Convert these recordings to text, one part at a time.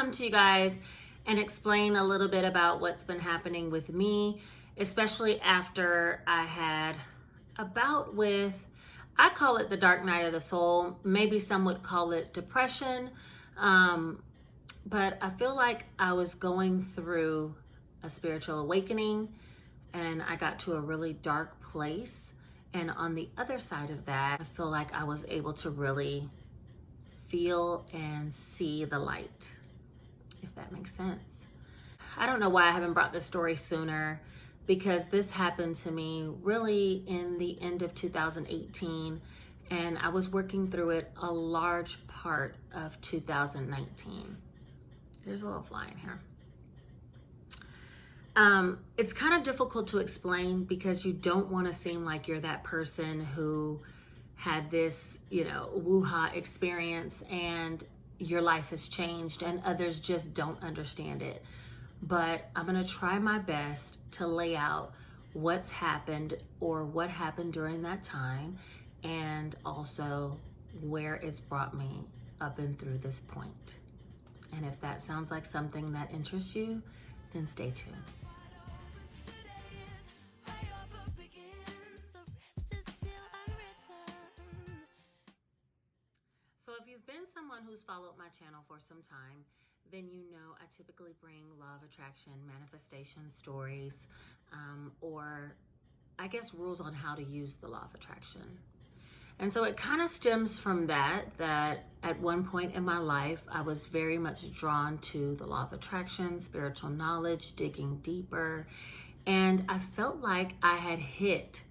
come to you guys and explain a little bit about what's been happening with me, especially after I had a bout with, I call it the dark night of the soul. Maybe some would call it depression. But I feel like I was going through a spiritual awakening and I got to a really dark place. And on the other side of that, I feel like I was able to really feel and see the light, if that makes sense. I don't know why I haven't brought this story sooner, because this happened to me really in the end of 2018, and I was working through it a large part of 2019. There's a little fly in here. It's kind of difficult to explain because you don't want to seem like you're that person who had this, woo-ha experience and your life has changed and others just don't understand it. But I'm going to try my best to lay out what's happened or what happened during that time, and also where it's brought me up and through this point. And if that sounds like something that interests you, then stay tuned. So if you've been someone who's followed my channel for some time, then you know I typically bring law of attraction, manifestation stories, or I guess rules on how to use the law of attraction. And so it kind of stems from that at one point in my life, I was very much drawn to the law of attraction, spiritual knowledge, digging deeper. And I felt like I had hit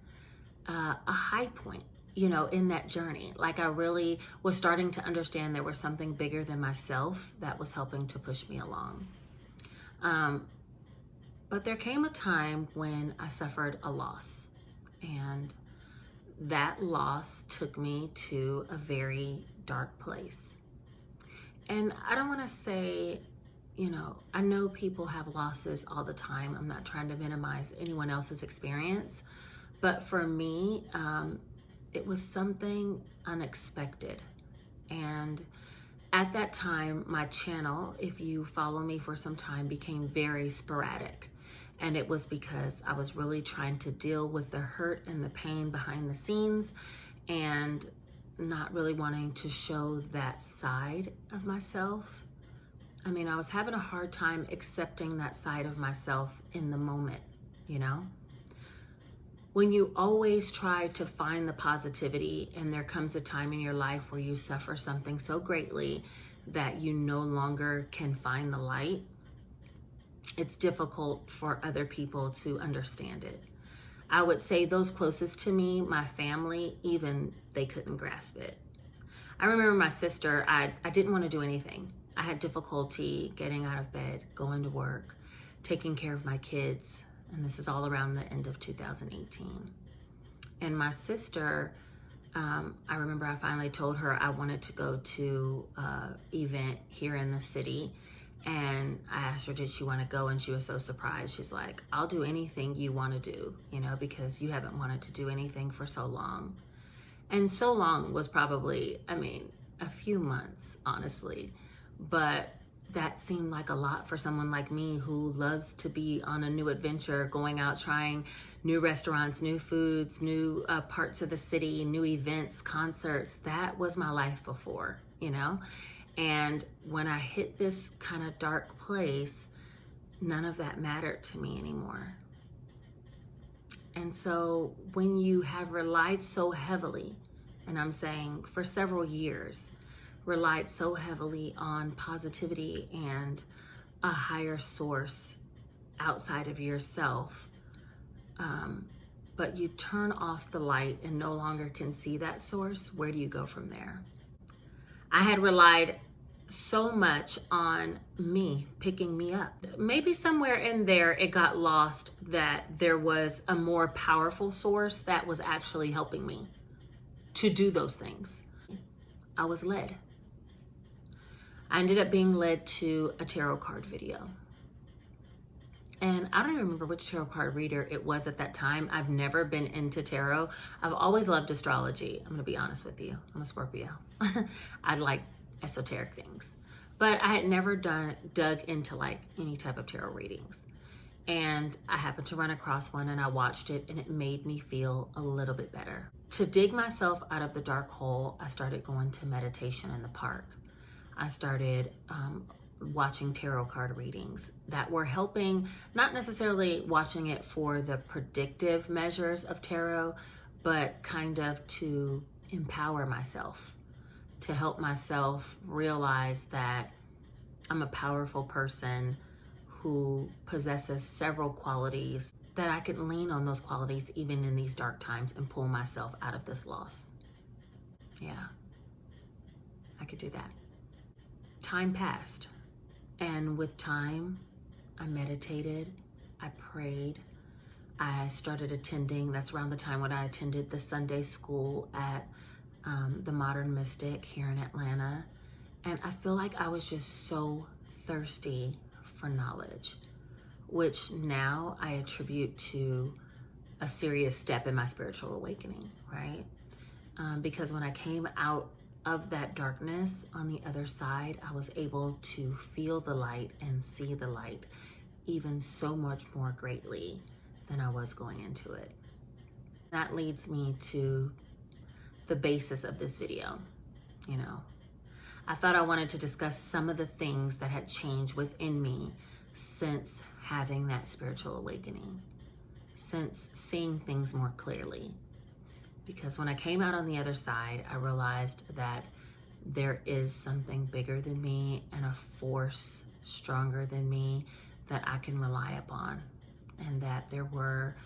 a high point, in that journey. Like I really was starting to understand there was something bigger than myself that was helping to push me along. But there came a time when I suffered a loss, and that loss took me to a very dark place. And I don't want to say, I know people have losses all the time. I'm not trying to minimize anyone else's experience, but for me, it was something unexpected. And at that time, my channel, if you follow me for some time, became very sporadic. And it was because I was really trying to deal with the hurt and the pain behind the scenes and not really wanting to show that side of myself. I mean, I was having a hard time accepting that side of myself in the moment, When you always try to find the positivity and there comes a time in your life where you suffer something so greatly that you no longer can find the light, it's difficult for other people to understand it. I would say those closest to me, my family, even they couldn't grasp it. I remember my sister, I didn't want to do anything. I had difficulty getting out of bed, going to work, taking care of my kids. And this is all around the end of 2018. And my sister, I remember I finally told her I wanted to go to an event here in the city. And I asked her, did she want to go? And she was so surprised. She's like, I'll do anything you want to do, because you haven't wanted to do anything for so long. And so long was probably, a few months, honestly. But that seemed like a lot for someone like me who loves to be on a new adventure, going out, trying new restaurants, new foods, new parts of the city, new events, concerts. That was my life before, And when I hit this kind of dark place, none of that mattered to me anymore. And so when you have relied so heavily, and I'm saying for several years, relied so heavily on positivity and a higher source outside of yourself, but you turn off the light and no longer can see that source, where do you go from there? I had relied so much on me picking me up. Maybe somewhere in there it got lost that there was a more powerful source that was actually helping me to do those things. I was led. I ended up being led to a tarot card video. And I don't even remember which tarot card reader it was at that time. I've never been into tarot. I've always loved astrology. I'm gonna be honest with you. I'm a Scorpio. I like esoteric things. But I had never dug into like any type of tarot readings. And I happened to run across one and I watched it and it made me feel a little bit better. To dig myself out of the dark hole, I started going to meditation in the park. I started watching tarot card readings that were helping, not necessarily watching it for the predictive measures of tarot, but kind of to empower myself, to help myself realize that I'm a powerful person who possesses several qualities, that I can lean on those qualities even in these dark times and pull myself out of this loss. Yeah, I could do that. Time passed, and with time, I meditated, I prayed, I started attending, that's around the time when I attended the Sunday school at the Modern Mystic here in Atlanta. And I feel like I was just so thirsty for knowledge, which now I attribute to a serious step in my spiritual awakening, right? Because when I came out of that darkness on the other side, I was able to feel the light and see the light even so much more greatly than I was going into it. That leads me to the basis of this video. You know, I thought I wanted to discuss some of the things that had changed within me since having that spiritual awakening, since seeing things more clearly. Because when I came out on the other side, I realized that there is something bigger than me and a force stronger than me that I can rely upon, and that there were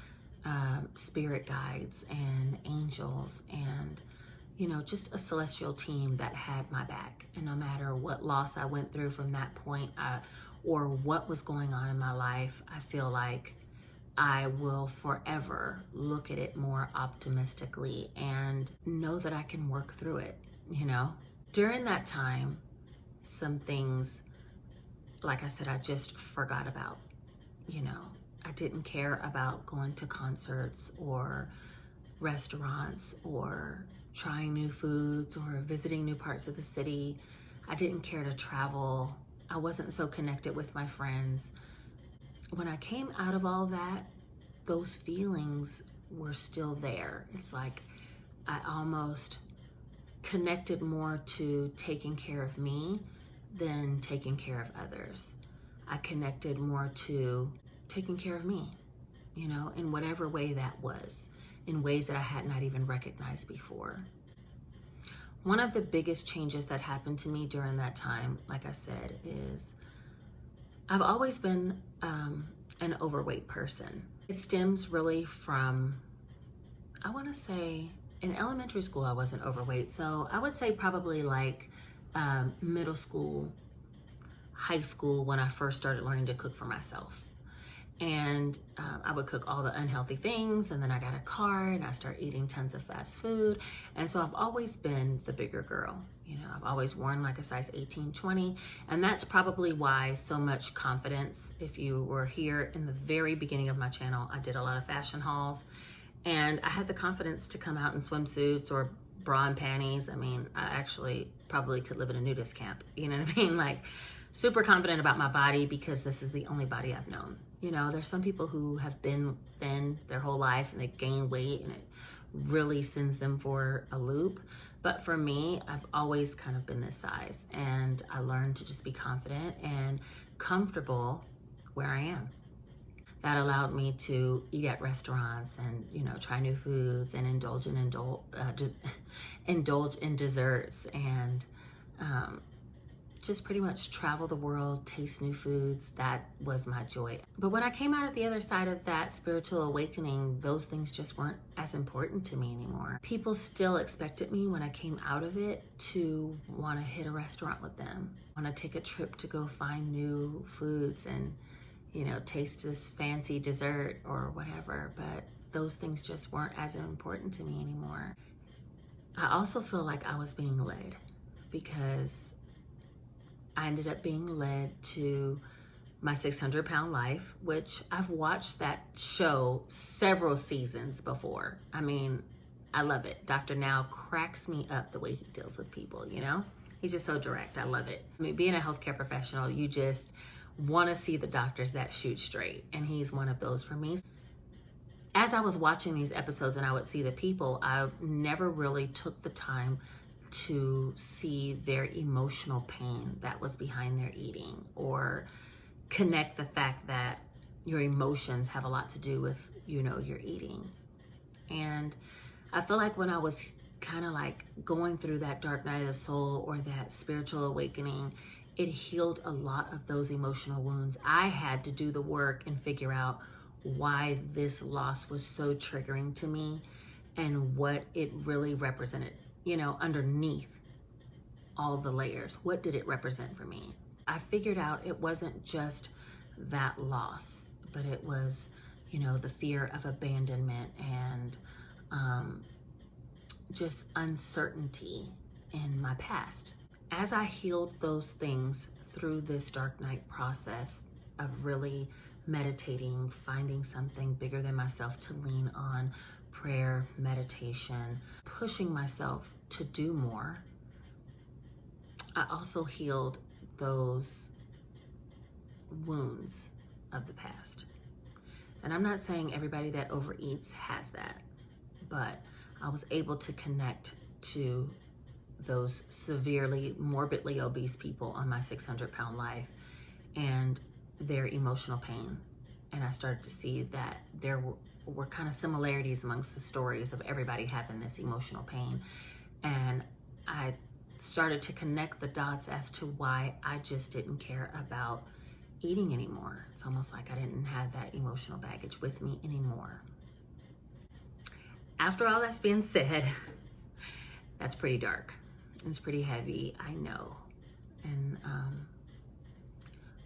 spirit guides and angels and, you know, just a celestial team that had my back. And no matter what loss I went through from that point or what was going on in my life, I feel like I will forever look at it more optimistically and know that I can work through it, you know? During that time, some things, like I said, I just forgot about, you know? I didn't care about going to concerts or restaurants or trying new foods or visiting new parts of the city. I didn't care to travel. I wasn't so connected with my friends. When I came out of all that, those feelings were still there. It's like I almost connected more to taking care of me than taking care of others. I connected more to taking care of me, you know, in whatever way that was, in ways that I had not even recognized before. One of the biggest changes that happened to me during that time, like I said, is I've always been an overweight person. It stems really from, I want to say, in elementary school I wasn't overweight, so I would say probably like middle school, high school, when I first started learning to cook for myself. And I would cook all the unhealthy things, and then I got a car and I started eating tons of fast food. And so I've always been the bigger girl. You know, I've always worn like a size 18, 20. And that's probably why so much confidence. If you were here in the very beginning of my channel, I did a lot of fashion hauls. And I had the confidence to come out in swimsuits or bra and panties. I mean, I actually probably could live in a nudist camp. You know what I mean? Like, super confident about my body because this is the only body I've known. You know, there's some people who have been thin their whole life and they gain weight and it really sends them for a loop. But for me, I've always kind of been this size, and I learned to just be confident and comfortable where I am. That allowed me to eat at restaurants and, you know, try new foods and indulge in desserts and just pretty much travel the world, taste new foods. That was my joy. But when I came out at the other side of that spiritual awakening, those things just weren't as important to me anymore. People still expected me when I came out of it to want to hit a restaurant with them, want to take a trip to go find new foods and, you know, taste this fancy dessert or whatever. But those things just weren't as important to me anymore. I also feel like I was being led, because I ended up being led to My 600-Pound Life, which I've watched that show several seasons before. I mean, I love it. Dr. Now cracks me up the way he deals with people, you know? He's just so direct. I love it. I mean, being a healthcare professional, you just want to see the doctors that shoot straight. And he's one of those for me. As I was watching these episodes and I would see the people, I never really took the time to see their emotional pain that was behind their eating, or connect the fact that your emotions have a lot to do with, your eating. And I feel like when I was kind of like going through that dark night of the soul or that spiritual awakening, it healed a lot of those emotional wounds. I had to do the work and figure out why this loss was so triggering to me and what it really represented, underneath all the layers. What did it represent for me? I figured out it wasn't just that loss, but it was, the fear of abandonment and just uncertainty in my past. As I healed those things through this dark night process of really meditating, finding something bigger than myself to lean on, prayer, meditation, pushing myself to do more, I also healed those wounds of the past. And I'm not saying everybody that overeats has that, but I was able to connect to those severely, morbidly obese people on my 600-pound life and their emotional pain. And I started to see that there were kind of similarities amongst the stories of everybody having this emotional pain. And I started to connect the dots as to why I just didn't care about eating anymore. It's almost like I didn't have that emotional baggage with me anymore. After all that's been said, that's pretty dark. It's pretty heavy, I know. And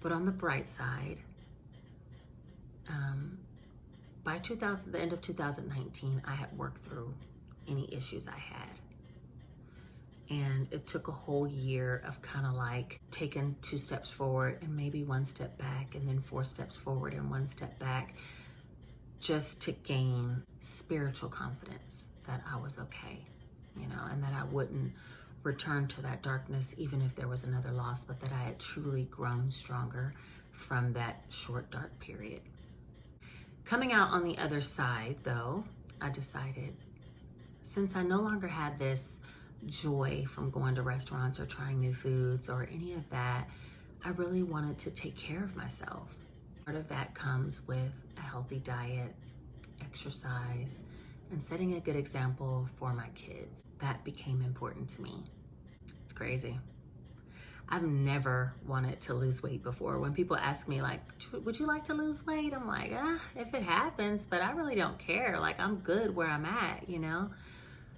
but on the bright side, by the end of 2019, I had worked through any issues I had. And it took a whole year of kind of like taking 2 steps forward and maybe 1 step back, and then 4 steps forward and 1 step back, just to gain spiritual confidence that I was okay, and that I wouldn't return to that darkness even if there was another loss, but that I had truly grown stronger from that short dark period. Coming out on the other side, though, I decided, since I no longer had this joy from going to restaurants or trying new foods or any of that, I really wanted to take care of myself. Part of that comes with a healthy diet, exercise, and setting a good example for my kids. That became important to me. It's crazy. I've never wanted to lose weight before. When people ask me like, would you like to lose weight? I'm like, if it happens, but I really don't care. Like, I'm good where I'm at,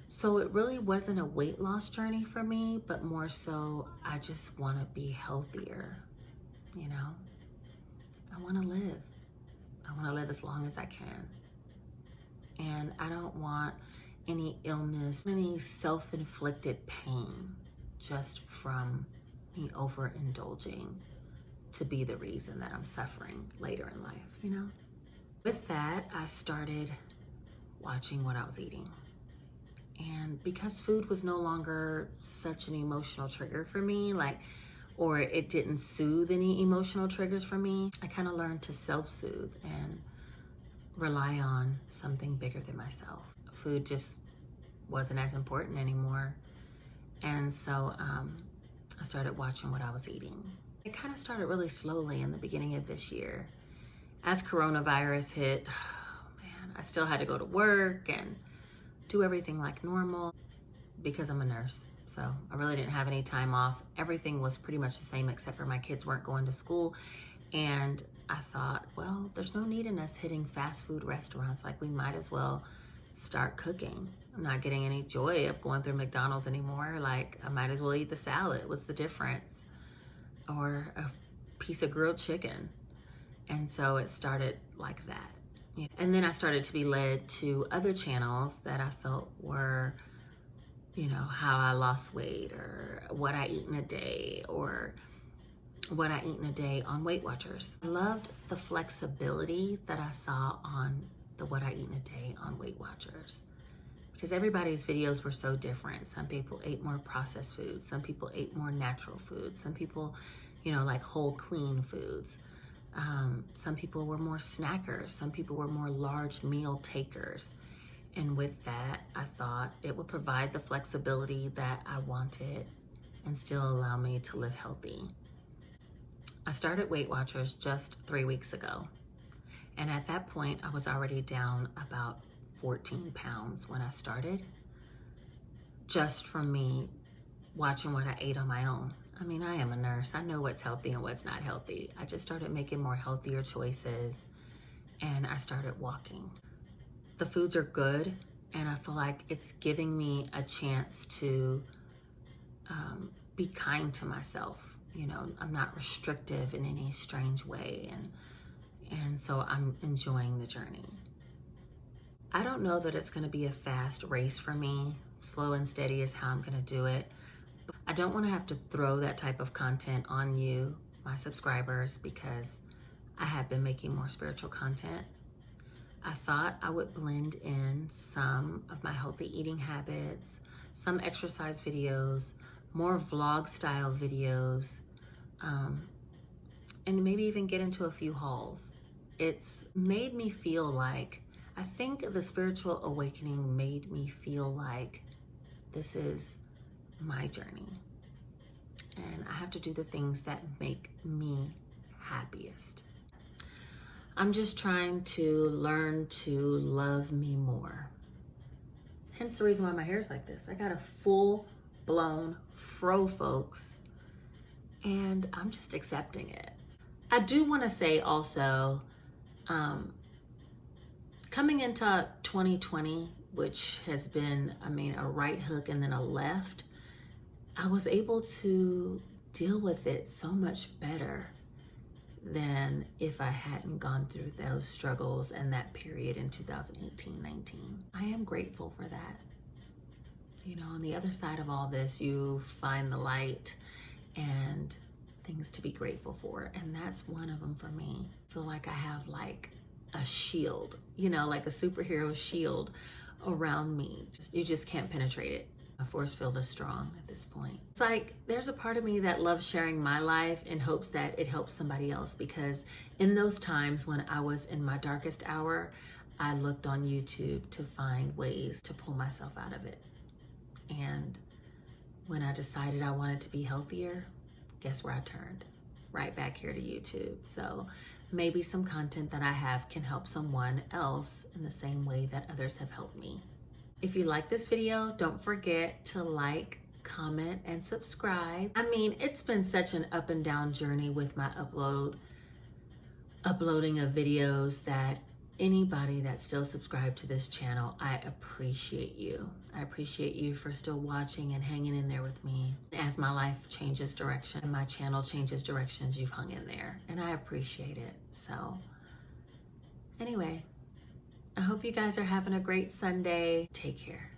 So it really wasn't a weight loss journey for me, but more so, I just want to be healthier, I want to live. I want to live as long as I can. And I don't want any illness, any self-inflicted pain just from me overindulging to be the reason that I'm suffering later in life, With that, I started watching what I was eating. And because food was no longer such an emotional trigger for me, or it didn't soothe any emotional triggers for me, I kind of learned to self-soothe and rely on something bigger than myself. Food just wasn't as important anymore. And so I started watching what I was eating. It kind of started really slowly in the beginning of this year. As coronavirus hit, I still had to go to work and do everything like normal because I'm a nurse. So I really didn't have any time off. Everything was pretty much the same except for my kids weren't going to school. And I thought, well, there's no need in us hitting fast food restaurants. Like, we might as well start cooking. I'm not getting any joy of going through McDonald's anymore. Like, I might as well eat the salad. What's the difference? Or a piece of grilled chicken. And so it started like that. And then I started to be led to other channels that I felt were, how I lost weight, or what I eat in a day, or what I eat in a day on Weight Watchers. I loved the flexibility that I saw on the What I Eat in a Day on Weight Watchers. because everybody's videos were so different. Some people ate more processed foods. Some people ate more natural foods. Some people, like whole clean foods. Some people were more snackers. Some people were more large meal takers. And with that, I thought it would provide the flexibility that I wanted and still allow me to live healthy. I started Weight Watchers just 3 weeks ago. And at that point, I was already down about 14 pounds when I started, just from me watching what I ate on my own. I mean, I am a nurse. I know what's healthy and what's not healthy. I just started making more healthier choices, and I started walking. The foods are good, and I feel like it's giving me a chance to be kind to myself. I'm not restrictive in any strange way, and so I'm enjoying the journey. I don't know that it's gonna be a fast race for me. Slow and steady is how I'm gonna do it. I don't wanna have to throw that type of content on you, my subscribers, because I have been making more spiritual content. I thought I would blend in some of my healthy eating habits, some exercise videos, more vlog style videos, and maybe even get into a few hauls. It's made me feel like, I think the spiritual awakening made me feel like this is my journey. And I have to do the things that make me happiest. I'm just trying to learn to love me more. Hence the reason why my hair is like this. I got a full-blown fro, folks, and I'm just accepting it. I do want to say also, coming into 2020, which has been, a right hook and then a left, I was able to deal with it so much better than if I hadn't gone through those struggles and that period in 2018-19. I am grateful for that. On the other side of all this, you find the light and things to be grateful for. And that's one of them for me. I feel like I have like a shield, like a superhero shield around me. You just can't penetrate it. My force field is strong at this point. It's like there's a part of me that loves sharing my life in hopes that it helps somebody else, because in those times when I was in my darkest hour, I looked on YouTube to find ways to pull myself out of it. And when I decided I wanted to be healthier, guess where I turned? Right back here to YouTube. So maybe some content that I have can help someone else in the same way that others have helped me. If you like this video, don't forget to like, comment, and subscribe. It's been such an up and down journey with my uploading of videos that anybody that's still subscribed to this channel, I appreciate you. I appreciate you for still watching and hanging in there with me. As my life changes direction and my channel changes directions, you've hung in there, and I appreciate it. So anyway, I hope you guys are having a great Sunday. Take care.